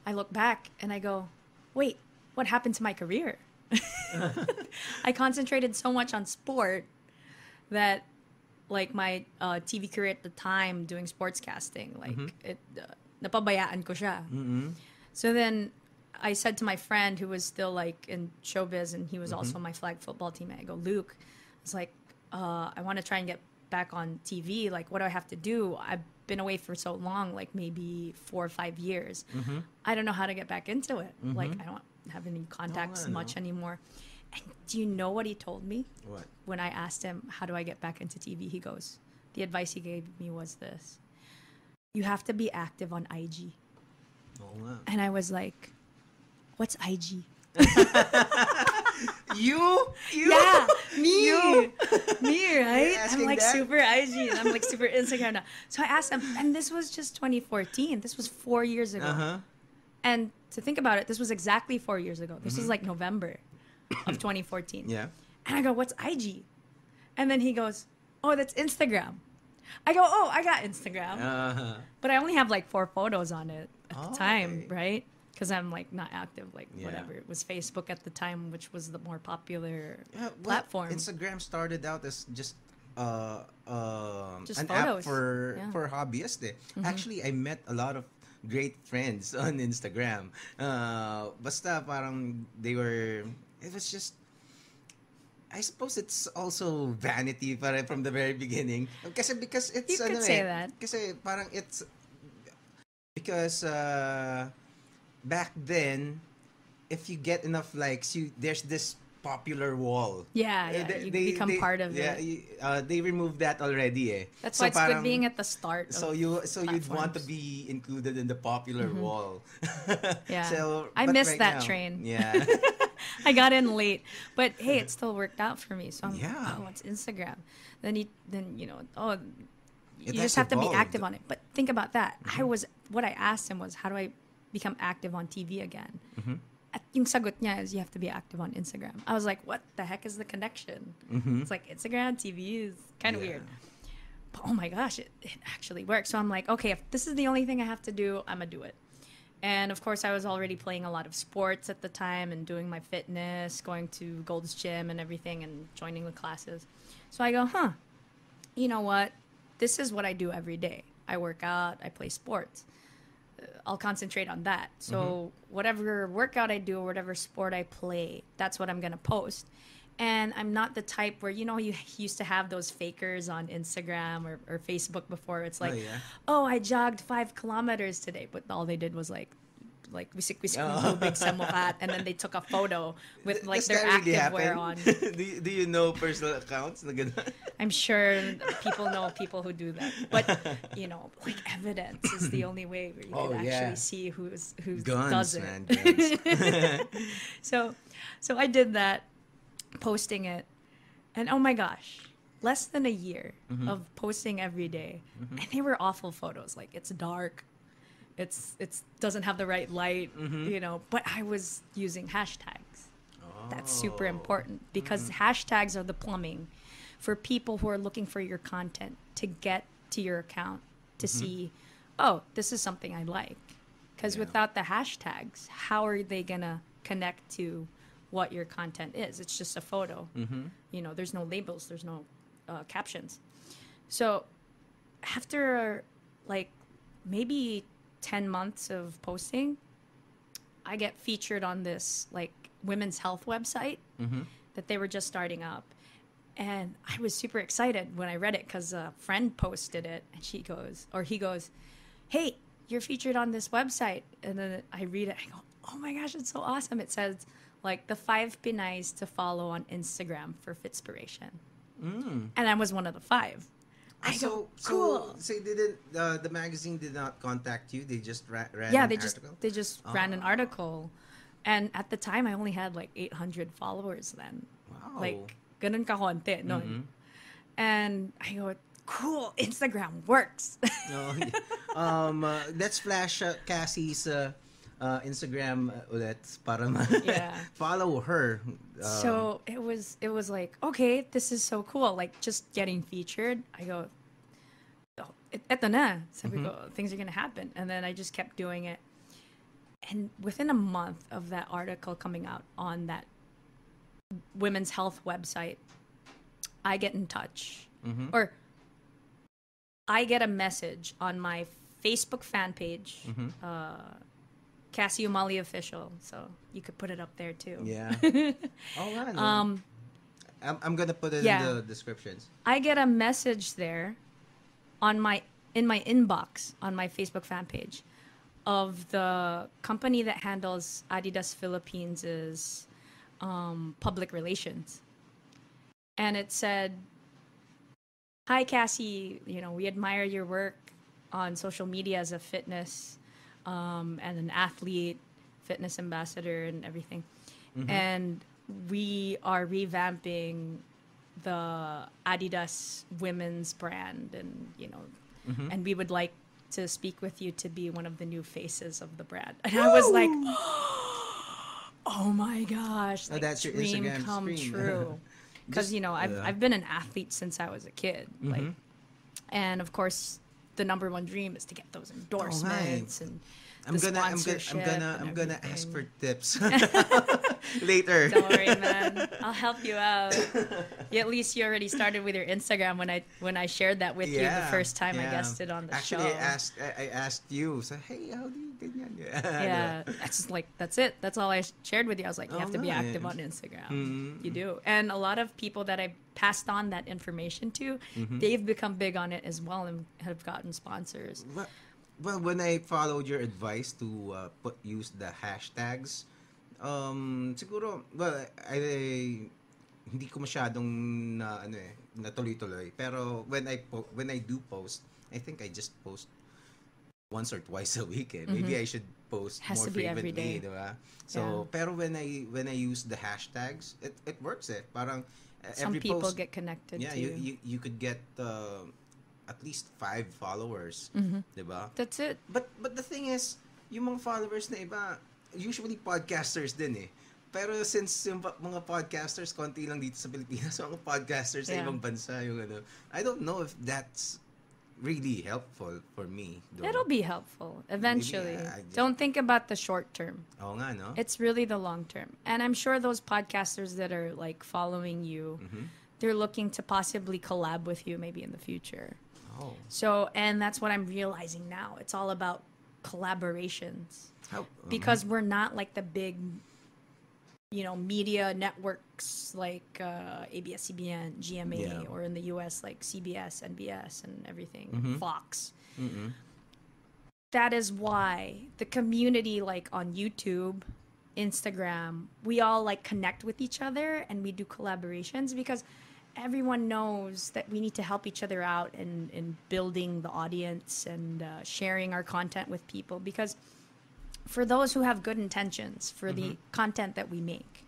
I look back and I go, wait, what happened to my career? I concentrated so much on sport that like my TV career at the time doing sportscasting, like it napabayaan ko siya. So then I said to my friend who was still like in showbiz and he was also my flag football teammate, I go, Luke, it's like I want to try and get back on TV. Like, what do I have to do? I've been away for so long, like maybe 4 or 5 years. I don't know how to get back into it. Like, I don't have any contacts much anymore. And do you know what he told me? What? When I asked him, how do I get back into TV? He goes, the advice he gave me was this: you have to be active on IG. Oh, wow. And I was like, what's IG? You? Yeah, me. Me, right? You're I'm asking like that? super IG and I'm like super Instagram now. So I asked him, and this was just 2014. This was 4 years ago. And to think about it, this was exactly 4 years ago. This was like November of 2014. Yeah. And I go, what's IG? And then he goes, oh, that's Instagram. I go, oh, I got Instagram. But I only have like 4 photos on it at the time, okay. right? Because I'm like not active, like Yeah. whatever. It was Facebook at the time, which was the more popular Well, platform. Instagram started out as just Just an photos. app for Yeah. for hobbyists. Actually, I met a lot of great friends on Instagram. Basta parang they were. It was just. I suppose it's also vanity from the very beginning. Because it's You could say that. Kasi parang it's because back then, if you get enough likes, there's this popular wall. Yeah, you become part of it. They removed that already. That's So why it's good parang- being at the start. So of you'd want to platforms. be included in the popular wall. Yeah. So I but missed right that now- train. Yeah. I got in late, but hey, it still worked out for me. So I'm Yeah. oh, it's Instagram. Then you know, oh, It you has just have to be evolved. active on it. But think about that. What I asked him was, how do I become active on TV again? At yung sagot niya is you have to be active on Instagram. I was like, what the heck is the connection? It's like Instagram, TV is kind of Yeah. weird. But oh my gosh, it actually works. So I'm like, okay, if this is the only thing I have to do, I'm gonna do it. And of course, I was already playing a lot of sports at the time and doing my fitness, going to Gold's Gym and everything and joining the classes. So I go, you know what? This is what I do every day. I work out, I play sports. I'll concentrate on that. So whatever workout I do or whatever sport I play, that's what I'm going to post. And I'm not the type where, you know, you used to have those fakers on Instagram or Facebook before. It's like, Oh, yeah. I jogged 5 kilometers today. But all they did was like wisik-wisik yung tubig sa mukha, and then they took a photo with like Does their that really activewear happen? on. do you know personal accounts na ganun? I'm sure people know people who do that. But, you know, like evidence is the only way where you can actually see who Guns, does it. man, guns. So I did that, posting it, and oh my gosh, less than a year of posting every day, and they were awful photos. Like, it's dark, it's doesn't have the right light, you know. But I was using hashtags. That's super important because hashtags are the plumbing for people who are looking for your content to get to your account to see, oh, this is something I like. Because without the hashtags, how are they gonna connect to what your content is? It's just a photo. You know, there's no labels, there's no captions. So after like maybe 10 months of posting, I get featured on this like women's health website that they were just starting up. And I was super excited when I read it because a friend posted it and he goes, hey, you're featured on this website. And then I read it, I go, oh my gosh, it's so awesome. It says like the 5 Pinays to follow on Instagram for Fitspiration. And I was one of the 5. I go, cool. So the magazine did not contact you? They just ran an article? They just ran an article. And at the time, I only had like 800 followers then. Wow. Like, ganun kahonte nun. And I go, cool, Instagram works. Let's flash Cassie's Instagram ulit para follow her. So it was like, okay, this is so cool. Like, just getting featured. I go, oh, eto na. Sabi ko, things are gonna happen. And then I just kept doing it. And within a month of that article coming out on that women's health website, I get in touch. Or I get a message on my Facebook fan page, Cassie Umali Official. So you could put it up there too. Yeah. Oh, wow. I'm gonna put it in the descriptions. I get a message there in my inbox on my Facebook fan page of the company that handles Adidas Philippines' public relations. And it said, "Hi Cassie, we admire your work on social media as a fitness and an athlete, fitness ambassador and everything. And we are revamping the Adidas women's brand and and we would like to speak with you to be one of the new faces of the brand." And I was like, oh my gosh, like that's your dream Instagram come stream. true. Because I've been an athlete since I was a kid, like, and of course the number one dream is to get those endorsements and I'm gonna ask for tips later. Don't worry, man. I'll help you out. At least you already started with your Instagram when I shared that with you the first time I guested on the show. Actually, I asked you. So hey, how do you ganyan? Yeah, that's it. That's all I shared with you. I was like, you have to be active on Instagram. You do, and a lot of people that I passed on that information to, they've become big on it as well and have gotten sponsors. Well, when I followed your advice to use the hashtags, siguro, hindi ko masyadong natuloy-tuloy. Pero when I do post, I think I just post once or twice a week. Maybe I should post Has more to be every frequently, day. diba? So, pero when I use the hashtags, it works. Parang Some every people post, get connected to you could get at least 5 followers, diba? That's it. But the thing is, yung mga followers na iba, usually podcasters din eh. Pero since yung mga podcasters, konti lang dito sa Pilipinas, mga podcasters sa ibang bansa, I don't know if that's really helpful for me. Though. It'll be helpful eventually. Maybe, Don't think about the short term. Oo nga, no? It's really the long term. And I'm sure those podcasters that are like following you, they're looking to possibly collab with you maybe in the future. Oh. So, and that's what I'm realizing now. It's all about collaborations. Because we're not like the big, media networks like ABS-CBN, GMA, or in the US like CBS, NBS, and everything, Fox. That is why the community, like on YouTube, Instagram, we all like connect with each other and we do collaborations because everyone knows that we need to help each other out in building the audience and sharing our content with people. Because for those who have good intentions for the content that we make,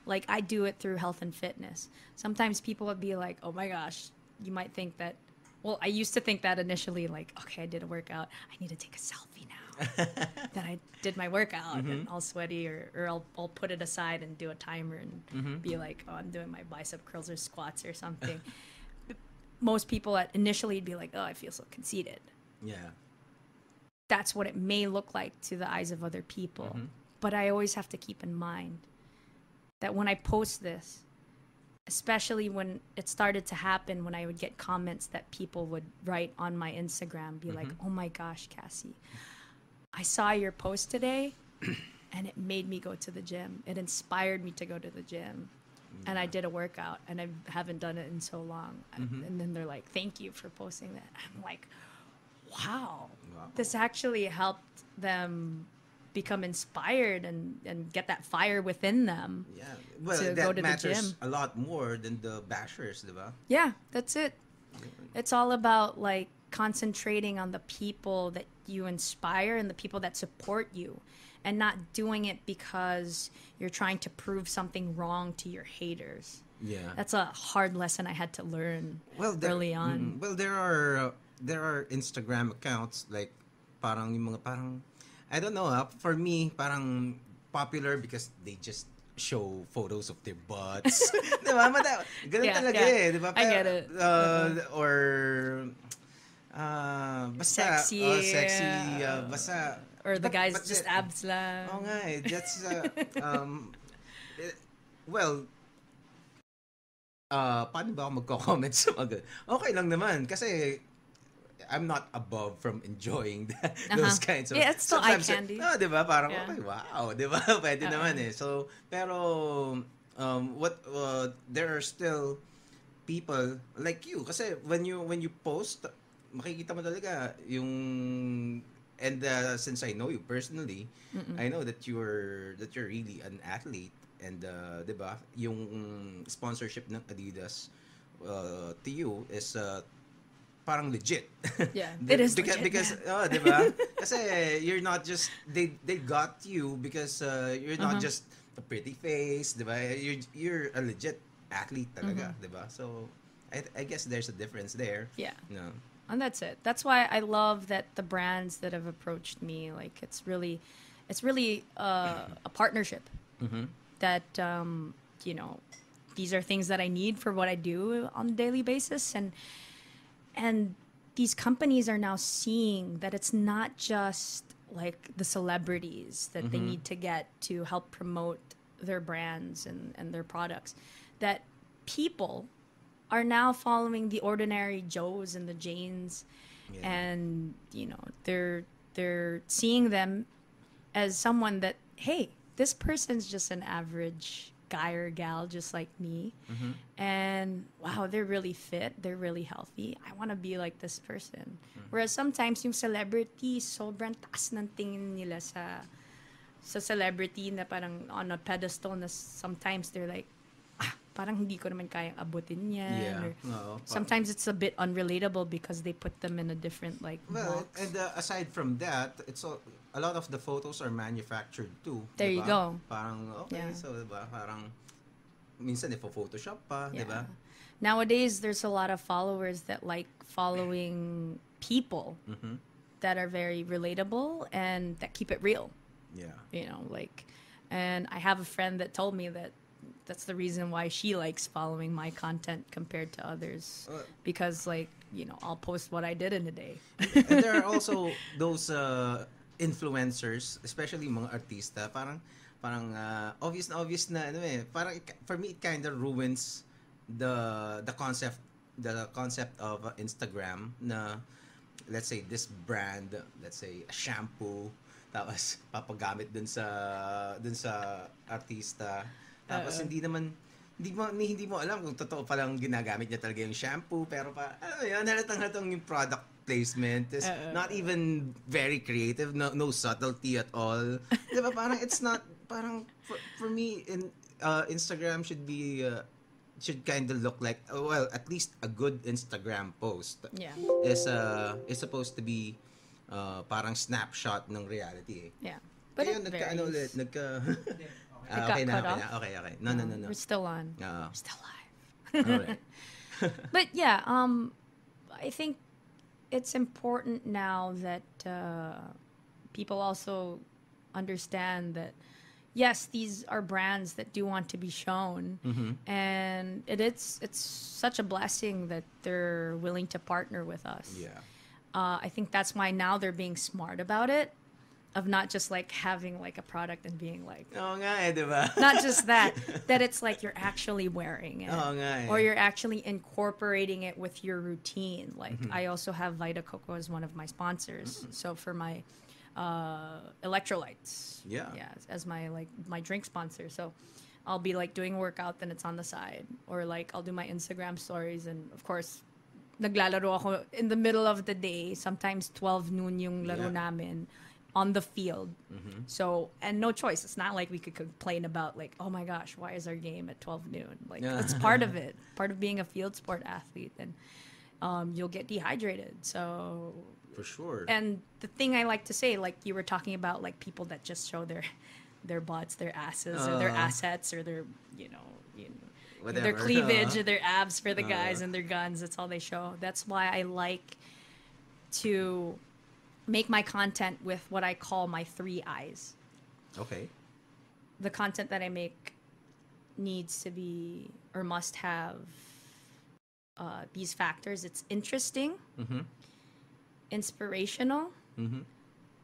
like I do it through health and fitness. Sometimes people would be like, oh my gosh, you might think that, well, I used to think that initially, like, okay, I did a workout, I need to take a selfie now. Then I did my workout and all sweaty, or I'll put it aside and do a timer and be like, oh, I'm doing my bicep curls or squats or something. Most people initially would be like, oh, I feel so conceited. Yeah. That's what it may look like to the eyes of other people. But I always have to keep in mind that when I post this, especially when it started to happen, when I would get comments that people would write on my Instagram, be like, oh my gosh, Cassie, I saw your post today and it made me go to the gym. It inspired me to go to the gym. And I did a workout and I haven't done it in so long. And then they're like, thank you for posting that. I'm like, wow. This actually helped them become inspired and get that fire within them. Yeah. Well, to that go to matters the gym. a lot more than the bashers, diba? Yeah, that's it. It's all about like concentrating on the people that you inspire and the people that support you, and not doing it because you're trying to prove something wrong to your haters. Yeah. That's a hard lesson I had to learn early on. Well, there are Instagram accounts like parang yung mga parang, I don't know, for me parang popular because they just show photos of their butts. Diba? Ganun talaga eh. Diba? I get it. Or basta sexy. sexy, basta or the guys but just abs lang. oh nga eh, that's eh, well, paano ba ako magko-comment sa mga ganun? Okay lang naman kasi I'm not above from enjoying those kinds of Yeah, it's still eye sometimes candy. no, 'di ba? Parang Yeah. okay, wow, 'di ba? Pwede naman eh. So, pero what there are still people like you kasi when you post makikita mo talaga yung and since I know you personally, I know that you're really an athlete and 'di ba? Yung sponsorship ng Adidas to you is parang legit. Yeah, it is because, legit, because man. 'di ba? Kasi you're not just they got you because you're not just a pretty face, 'di ba? You're a legit athlete talaga, 'di ba? So I guess there's a difference there. Yeah. No. And that's it. That's why I love that the brands that have approached me, like it's really a partnership. That you know, these are things that I need for what I do on a daily basis, and these companies are now seeing that it's not just like the celebrities that they need to get to help promote their brands and their products, that people are now following the ordinary Joes and the Janes, and you know they're seeing them as someone that, hey, this person's just an average guy or gal just like me, and wow, they're really fit, they're really healthy, I want to be like this person. Whereas sometimes yung celebrity sobrang taas ng tingin nila sa celebrity na parang on a pedestal na sometimes they're like, parang hindi ko naman kayang abutin yan. Yeah. Or No, sometimes it's a bit unrelatable because they put them in a different like well, box. and aside from that, a lot of the photos are manufactured too. There you go. Parang okay, Yeah. so 'di ba? Parang minsan if Photoshop pa, 'di ba? Nowadays, there's a lot of followers that like following people that are very relatable and that keep it real. Yeah. You know, like, and I have a friend that told me that that's the reason why she likes following my content compared to others, because like, you know, I'll post what I did in a day. And there are also those influencers, especially mga artista, parang obvious na ano eh. Parang for me it kind of ruins the concept of Instagram na, let's say this brand, let's say a shampoo, tapos papagamit dun sa artista. Tapos hindi mo alam kung totoo palang ginagamit niya talaga yung shampoo, pero alam mo yun, halatang yung product placement is not even very creative, no subtlety at all. Diba, parang it's not, parang for me, Instagram should kind of look like, well, at least a good Instagram post is supposed to be parang snapshot ng reality eh. Yeah. But Ayun, it varies. Okay got na. off? Okay. No. We're still on. Oo. We're still live. Alright. But yeah, I think it's important now that people also understand that yes, these are brands that do want to be shown, and it's such a blessing that they're willing to partner with us. Yeah. I think that's why now they're being smart about it, of not just like having like a product and being like, Oo nga eh, di ba? not just that it's like you're actually wearing it, Oo nga eh. or you're actually incorporating it with your routine. Like I also have Vita Coco as one of my sponsors, so for my electrolytes, as my drink sponsor. So I'll be like doing a workout, then it's on the side, or like I'll do my Instagram stories, and of course naglalaro ako in the middle of the day, sometimes 12 noon yung laro namin on the field. So, and no choice. It's not like we could complain about like, oh my gosh, why is our game at 12 noon? Like, it's part of it, part of being a field sport athlete. And you'll get dehydrated. So, for sure. And the thing I like to say, like you were talking about, like people that just show their butts, their asses, or their assets, or their, you know their cleavage, or their abs for the guys, and their guns. That's all they show. That's why I like to make my content with what I call my 3 eyes. Okay. The content that I make needs to be, or must have, these factors. It's interesting, inspirational,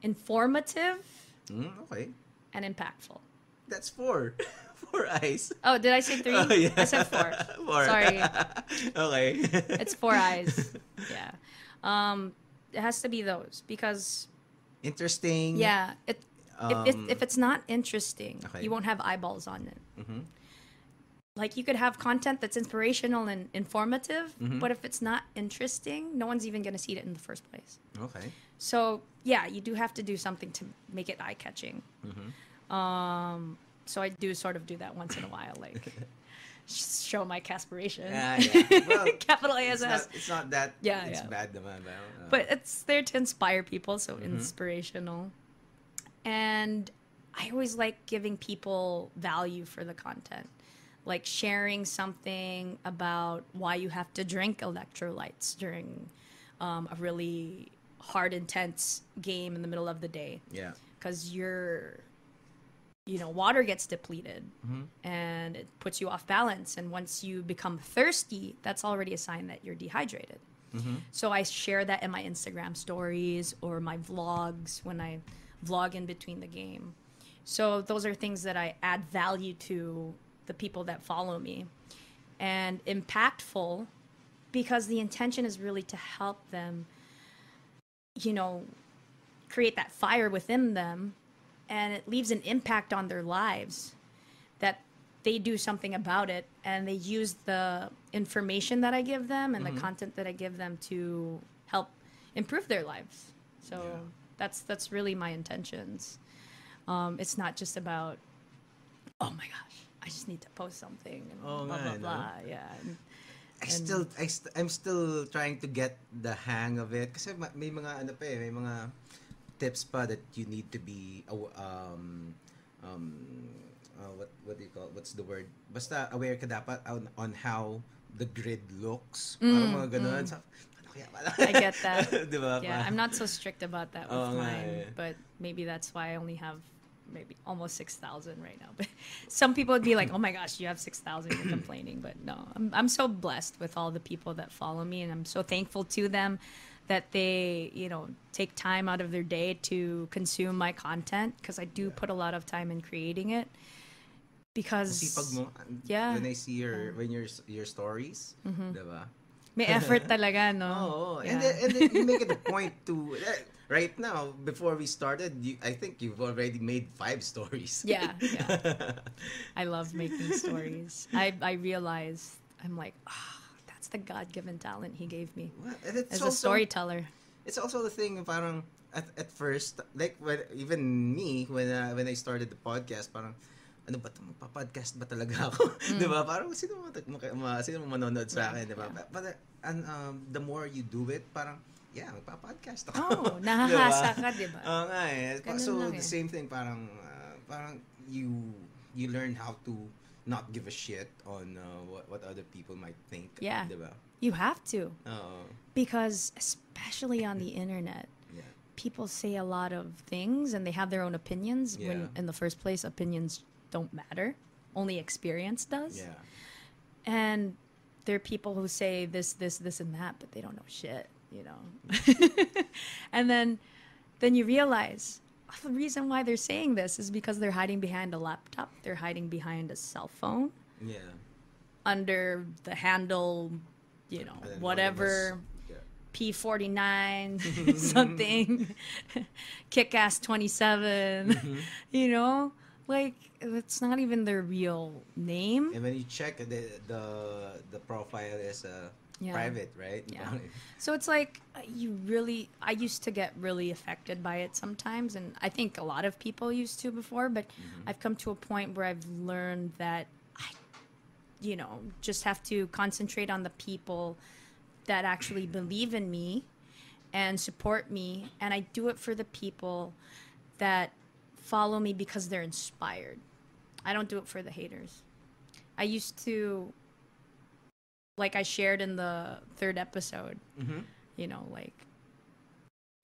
informative, Okay. and impactful. That's 4. 4 eyes. Oh, did I say 3? Oh, yeah. I said 4. 4. Sorry. Okay. It's 4 eyes. Yeah. It has to be those because Interesting. yeah, if it's not interesting, Okay. you won't have eyeballs on it. Mm-hmm. Like you could have content that's inspirational and informative, Mm-hmm. but if it's not interesting, no one's even going to see it in the first place. Okay. So, yeah, you do have to do something to make it eye-catching. Mm-hmm. So I do sort of do that once in a while, like show my aspiration. Yeah. Well, Capital ASS. it's not that Yeah, it's yeah. bad naman. But it's there to inspire people, so inspirational. And I always like giving people value for the content. Like sharing something about why you have to drink electrolytes during a really hard, intense game in the middle of the day. Yeah. Because water gets depleted and it puts you off balance. And once you become thirsty, that's already a sign that you're dehydrated. So I share that in my Instagram stories or my vlogs when I vlog in between the game. So those are things that I add value to the people that follow me. And impactful because the intention is really to help them, create that fire within them, and it leaves an impact on their lives that they do something about it and they use the information that I give them and the content that I give them to help improve their lives. So that's really my intentions. It's not just about, oh my gosh, I just need to post something and blah, blah, blah. Yeah. I'm still trying to get the hang of it kasi may mga may mga tips pa that you need to be what do you call, what's the word, basta aware ka dapat on how the grid looks, parang mga ganun. So, I get that. Diba? Yeah, I'm not so strict about that with mine, yeah. but maybe that's why I only have maybe almost 6,000 right now. But some people would be like, "Oh my gosh, you have 6,000, you're complaining." But no, I'm so blessed with all the people that follow me, and I'm so thankful to them that they, take time out of their day to consume my content because I do put a lot of time in creating it. Because when I see your stories, diba? May effort talaga, no? Oh, yeah. and then you make it a point to right now. Before we started, I think you've already made 5 stories. Yeah. I love making stories. I realize I'm like, that's the God-given talent He gave me as a storyteller. It's also the thing, parang at first, like even me when I started the podcast, parang ano ba ito, magpa-podcast ba talaga ako? Diba? Parang sino manonood sa akin, diba? But the more you do it, parang, magpa-podcast ako. Oh, nahahasa ka, diba? Oo nga eh. So, the eh. same thing, parang you learn how to not give a shit on what other people might think. Yeah. Diba? You have to. Oo. Because, especially on the internet, people say a lot of things and they have their own opinions when, in the first place, opinions don't matter. Only experience does. Yeah. And there are people who say this, and that, but they don't know shit, And then you realize the reason why they're saying this is because they're hiding behind a laptop. They're hiding behind a cell phone. Yeah. Under the handle, whatever. P49 something, Kick-Ass 27, like it's not even their real name. And when you check the profile is private, right? Yeah. So it's like I used to get really affected by it sometimes, and I think a lot of people used to before, but I've come to a point where I've learned that I, just have to concentrate on the people that actually believe in me and support me, and I do it for the people that follow me because they're inspired. I don't do it for the haters. I used to, like I shared in the 3rd episode,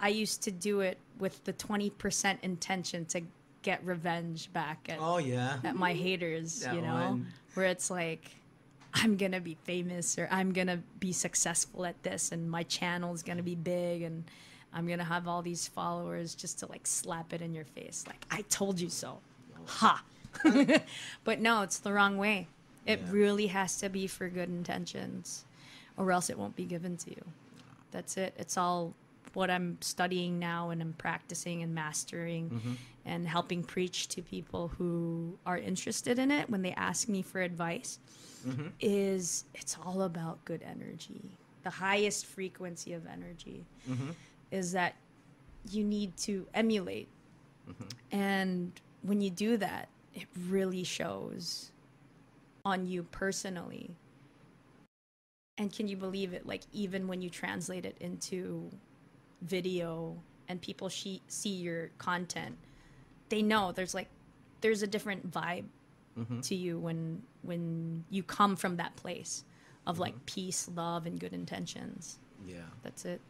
I used to do it with the 20% intention to get revenge back at my haters, where it's like, I'm going to be famous or I'm going to be successful at this and my channel is going to be big and I'm going to have all these followers just to like slap it in your face. Like, I told you so. Ha. But no, it's the wrong way. It really has to be for good intentions, or else it won't be given to you. That's it. It's all what I'm studying now, and I'm practicing and mastering and helping preach to people who are interested in it when they ask me for advice. Is it's all about good energy. The highest frequency of energy is that you need to emulate. And when you do that, it really shows on you personally. And can you believe it? Like, even when you translate it into video and people see your content, they know there's a different vibe to you when you come from that place of like peace, love, and good intentions. Yeah. That's it.